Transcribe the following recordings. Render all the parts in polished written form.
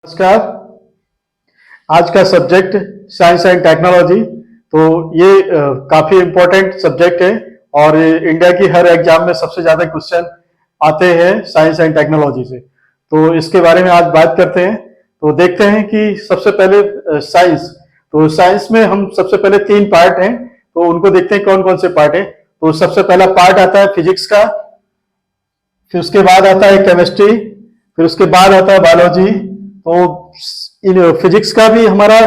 नमस्कार। आज का सब्जेक्ट साइंस एंड टेक्नोलॉजी। तो ये काफी इम्पोर्टेंट सब्जेक्ट है और इंडिया की हर एग्जाम में सबसे ज्यादा क्वेश्चन आते हैं साइंस एंड टेक्नोलॉजी से। तो इसके बारे में आज बात करते हैं। तो देखते हैं कि सबसे पहले साइंस। तो साइंस में हम सबसे पहले 3 पार्ट हैं, तो उनको देखते हैं कौन कौन से पार्ट है। तो सबसे पहला पार्ट आता है फिजिक्स का, फिर उसके बाद आता है केमिस्ट्री, फिर उसके बाद आता है बायोलॉजी। तो इन फिजिक्स का भी हमारा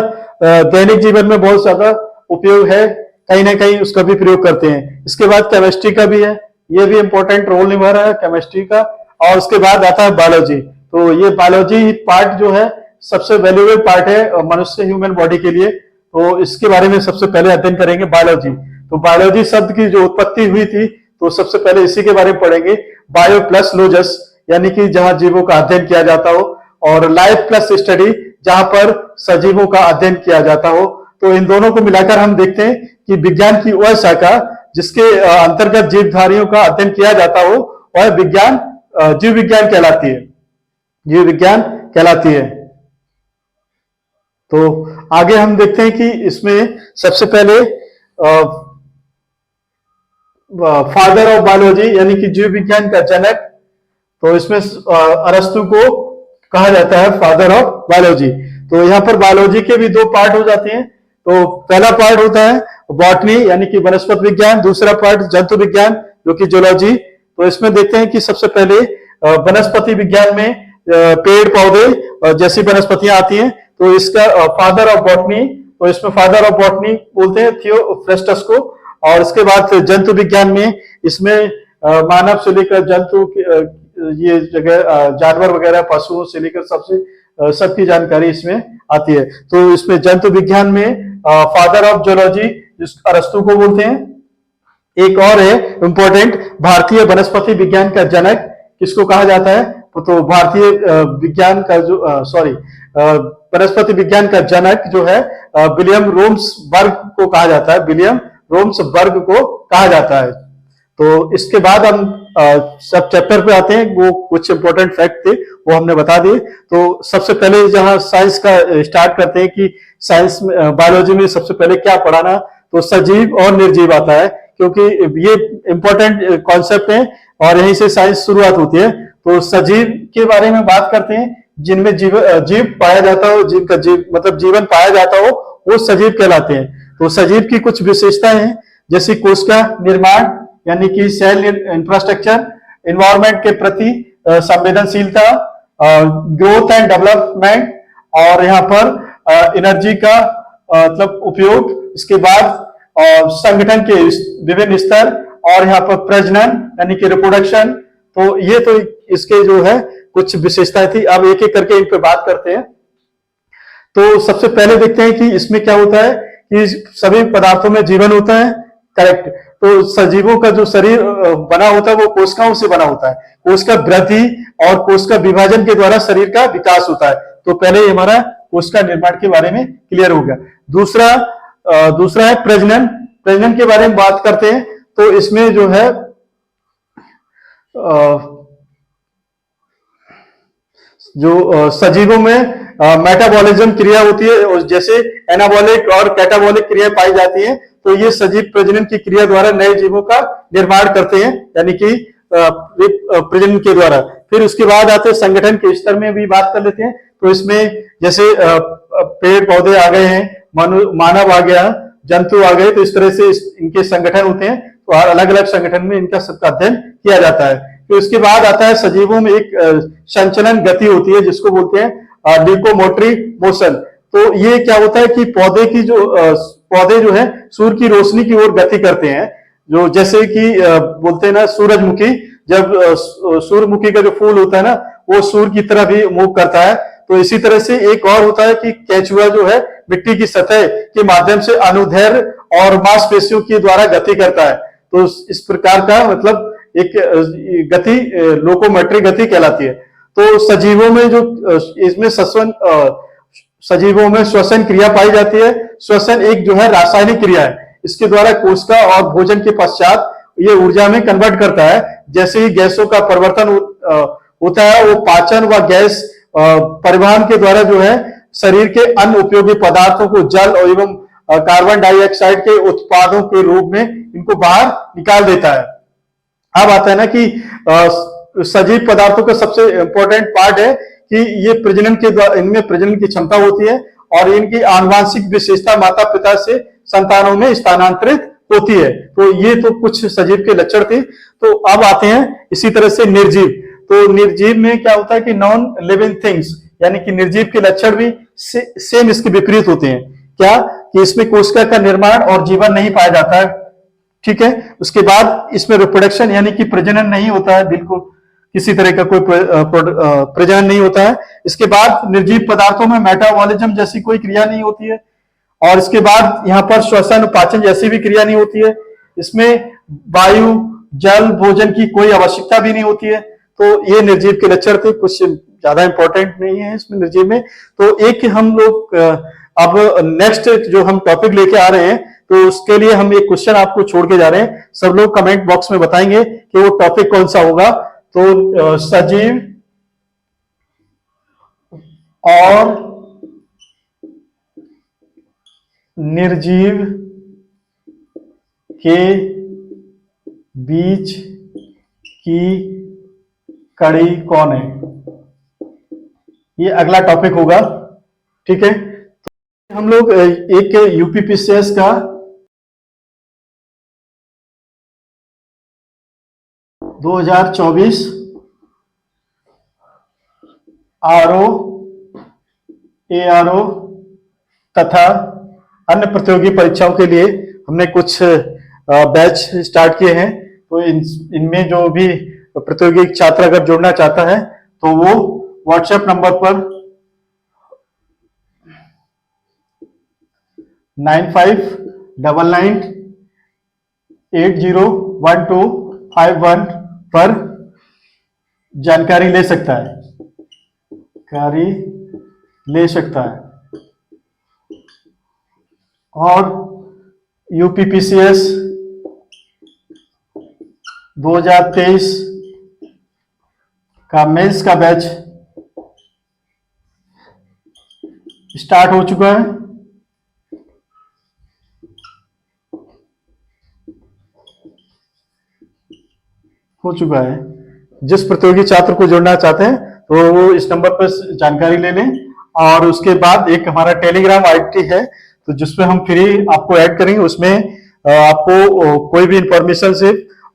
दैनिक जीवन में बहुत ज्यादा उपयोग है, कहीं ना कहीं उसका भी प्रयोग करते हैं। इसके बाद केमिस्ट्री का भी है, ये भी इंपॉर्टेंट रोल निभा रहा है केमिस्ट्री का। और उसके बाद आता है बायोलॉजी। तो ये बायोलॉजी पार्ट जो है सबसे वैल्यूएबल पार्ट है मनुष्य ह्यूमन बॉडी के लिए। तो इसके बारे में सबसे पहले अध्ययन करेंगे बायोलॉजी। तो बायोलॉजी शब्द की जो उत्पत्ति हुई थी, तो सबसे पहले इसी के बारे में पढ़ेंगे। बायो प्लस लॉजिस, यानी कि जहां जीवों का अध्ययन किया जाता हो, और लाइफ प्लस स्टडी, जहां पर सजीवों का अध्ययन किया जाता हो। तो इन दोनों को मिलाकर हम देखते हैं कि विज्ञान की वह शाखा जिसके अंतर्गत जीवधारियों का अध्ययन किया जाता हो, वह विज्ञान जीव विज्ञान कहलाती है। जीव विज्ञान कहलाती है। तो आगे हम देखते हैं कि इसमें सबसे पहले फादर ऑफ बायोलॉजी, यानी कि जीव विज्ञान का जनक, तो इसमें अरस्तु को कहा जाता है फादर ऑफ बायोलॉजी। तो यहाँ पर बायोलॉजी के भी 2 पार्ट हो जाते हैं। तो पहला पार्ट होता है बॉटनी, यानी कि वनस्पति विज्ञान। दूसरा पार्ट जंतु विज्ञान, जो कि जूलॉजी। तो इसमें देखते हैं कि सबसे पहले वनस्पति विज्ञान में पेड़ पौधे जैसी वनस्पतियां आती हैं, तो इसका फादर ऑफ बॉटनी, तो इसमें फादर ऑफ बॉटनी बोलते हैं थियोफ्रेस्टस को। और इसके बाद जंतु विज्ञान में इसमें मानव से लेकर जंतु ये जगह जानवर वगैरह पशुओं से लेकर सबकी जानकारी इसमें आती है। तो इसमें जंतु विज्ञान में फादर ऑफ जूलॉजी अरस्तु को बोलते हैं। एक और है इंपॉर्टेंट, भारतीय वनस्पति विज्ञान का जनक किसको कहा जाता है? तो भारतीय विज्ञान का जो वनस्पति विज्ञान का जनक जो है विलियम रोम्सबर्ग को कहा जाता है। विलियम रोम्सबर्ग को कहा जाता है। तो इसके बाद हम सब चैप्टर पे आते हैं। वो कुछ इंपॉर्टेंट फैक्ट थे, वो हमने बता दिए। तो सबसे पहले जहां साइंस का स्टार्ट करते हैं कि साइंस में बायोलॉजी में सबसे पहले क्या पढ़ाना, तो सजीव और निर्जीव आता है, क्योंकि ये इंपॉर्टेंट कॉन्सेप्ट है और यहीं से साइंस शुरुआत होती है। तो सजीव के बारे में बात करते हैं, जिनमें जीव पाया जाता हो, जिनका जीव मतलब जीवन पाया जाता हो, वो सजीव कहलाते हैं। तो सजीव की कुछ विशेषताएं हैं, जैसे कोशिका निर्माण, यानी कि सेल इंफ्रास्ट्रक्चर, एनवायरनमेंट के प्रति संवेदनशीलता, ग्रोथ एंड डेवलपमेंट, और यहाँ पर एनर्जी का मतलब उपयोग। इसके बाद संगठन के विभिन्न स्तर, और यहाँ पर प्रजनन यानी कि रिप्रोडक्शन। तो ये तो इसके जो है कुछ विशेषताएं थी। अब एक एक करके इन पे बात करते हैं। तो सबसे पहले देखते हैं कि इसमें क्या होता है कि सभी पदार्थों में जीवन होता है, करेक्ट। तो सजीवों का जो शरीर बना होता है वो कोशिकाओं से बना होता है। कोशिका वृद्धि और कोशिका विभाजन के द्वारा शरीर का विकास होता है। तो पहले हमारा कोशिका निर्माण के बारे में क्लियर हो गया। दूसरा है प्रजनन। प्रजनन के बारे में बात करते हैं। तो इसमें जो है जो सजीवों में मेटाबॉलिज्म क्रिया होती है, और जैसे एनाबॉलिक और कैटाबॉलिक क्रिया पाई जाती है। तो ये सजीव प्रजनन की क्रिया द्वारा नए जीवों का निर्माण करते हैं, यानी कि प्रजनन के द्वारा। फिर उसके बाद आते हैं संगठन के स्तर में भी बात कर लेते हैं। तो इसमें जैसे पेड़ पौधे आ गए हैं, मानव आ गया, जंतु आ गए, तो इस तरह से इनके संगठन होते हैं। तो अलग अलग संगठन में इनका सबका अध्ययन किया जाता है। तो इसके बाद आता है सजीवों में एक संचलन गति होती है, जिसको बोलते हैं लोकोमोटरी मोशन। तो ये क्या होता है कि पौधे जो है सूर्य की रोशनी की ओर गति करते हैं। जो जैसे कि बोलते हैं ना सूरजमुखी, जब सूर्यमुखी का जो फूल होता है ना, वो सूर्य की तरफ ही मूव करता है। तो इसी तरह से एक और होता है कि केंचुआ जो है मिट्टी की सतह के माध्यम से अनुदैर्ध्य और मांसपेशियों के द्वारा गति करता है। तो इस प्रकार का मतलब एक गति लोकोमेट्री गति कहलाती है। तो सजीवों में जो इसमें सजीवों में श्वसन क्रिया पाई जाती है। श्वसन एक जो है रासायनिक क्रिया है। इसके द्वारा कोशिका और भोजन के पश्चात ये ऊर्जा में कन्वर्ट करता है। जैसे ही गैसों का परिवर्तन होता है, वो पाचन व गैस परिवहन के द्वारा जो है शरीर के अन्य उपयोगी पदार्थों को जल और एवं कार्बन डाइऑक्साइड के उत्पादों के रूप में इनको बाहर निकाल देता है। अब आता है ना कि सजीव पदार्थों का सबसे इंपॉर्टेंट पार्ट है कि ये प्रजनन के द्वारा, इनमें प्रजनन की क्षमता होती है और इनकी आनुवांशिक विशेषता माता पिता से संतानों में स्थानांतरित होती है। तो ये तो कुछ सजीव के लक्षण थे। तो अब आते हैं इसी तरह से निर्जीव। तो निर्जीव में क्या होता है कि नॉन लिविंग थिंग्स, यानी कि निर्जीव के लक्षण भी सेम इसके विपरीत होते हैं। क्या कि इसमें कोशिका का निर्माण और जीवन नहीं पाया जाता है, ठीक है। उसके बाद इसमें रिप्रोडक्शन यानी कि प्रजनन नहीं होता है, बिल्कुल किसी तरह का कोई प्रजनन नहीं होता है। इसके बाद निर्जीव पदार्थों में मेटाबॉलिज्म जैसी कोई क्रिया नहीं होती है और इसके बाद यहाँ पर श्वसन पाचन जैसी भी क्रिया नहीं होती है। इसमें वायु जल भोजन की कोई आवश्यकता भी नहीं होती है। तो ये निर्जीव के लक्षण थे, कुछ ज्यादा इंपॉर्टेंट नहीं है इसमें निर्जीव में। तो एक हम लोग अब नेक्स्ट जो हम टॉपिक लेके आ रहे हैं, तो उसके लिए हम एक क्वेश्चन आपको छोड़ के जा रहे हैं। सब लोग कमेंट बॉक्स में बताएंगे कि वो टॉपिक कौन सा होगा। तो सजीव और निर्जीव के बीच की कड़ी कौन है, ये अगला टॉपिक होगा, ठीक है। तो हम लोग एक यूपीपीसीएस का 2024 आरओ एआरओ तथा अन्य प्रतियोगी परीक्षाओं के लिए हमने कुछ बैच स्टार्ट किए हैं। तो इनमें जो भी प्रतियोगी छात्र अगर जुड़ना चाहता है तो वो व्हाट्सएप नंबर पर 9599801251 पर जानकारी ले सकता है, और यूपीपीसीएस 2023 का मेंस का बैच स्टार्ट हो चुका है। जिस प्रतियोगी छात्र को जुड़ना चाहते हैं तो वो इस नंबर पर जानकारी ले लें। और उसके बाद एक हमारा टेलीग्राम आईडी है, तो जिसमें हम फ्री आपको ऐड करेंगे। उसमें आपको कोई भी इंफॉर्मेशन से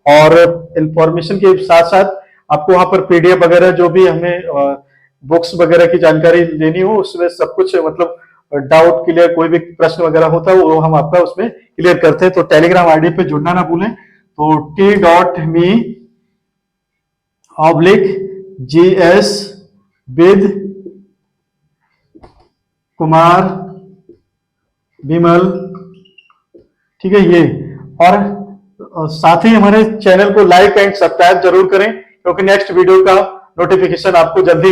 और इंफॉर्मेशन के साथ साथ आपको वहां पर पीडीएफ वगैरह जो भी हमें बुक्स वगैरह की जानकारी लेनी हो, उसमें सब कुछ मतलब डाउट क्लियर, कोई भी प्रश्न वगैरह होता है वो हम आपका उसमें क्लियर करते हैं। तो टेलीग्राम आईडी पे जुड़ना ना भूलें। तो t.me/GS विद कुमार विमल, ठीक है ये। और साथ ही हमारे चैनल को लाइक एंड सब्सक्राइब जरूर करें, क्योंकि नेक्स्ट वीडियो का नोटिफिकेशन आपको जल्दी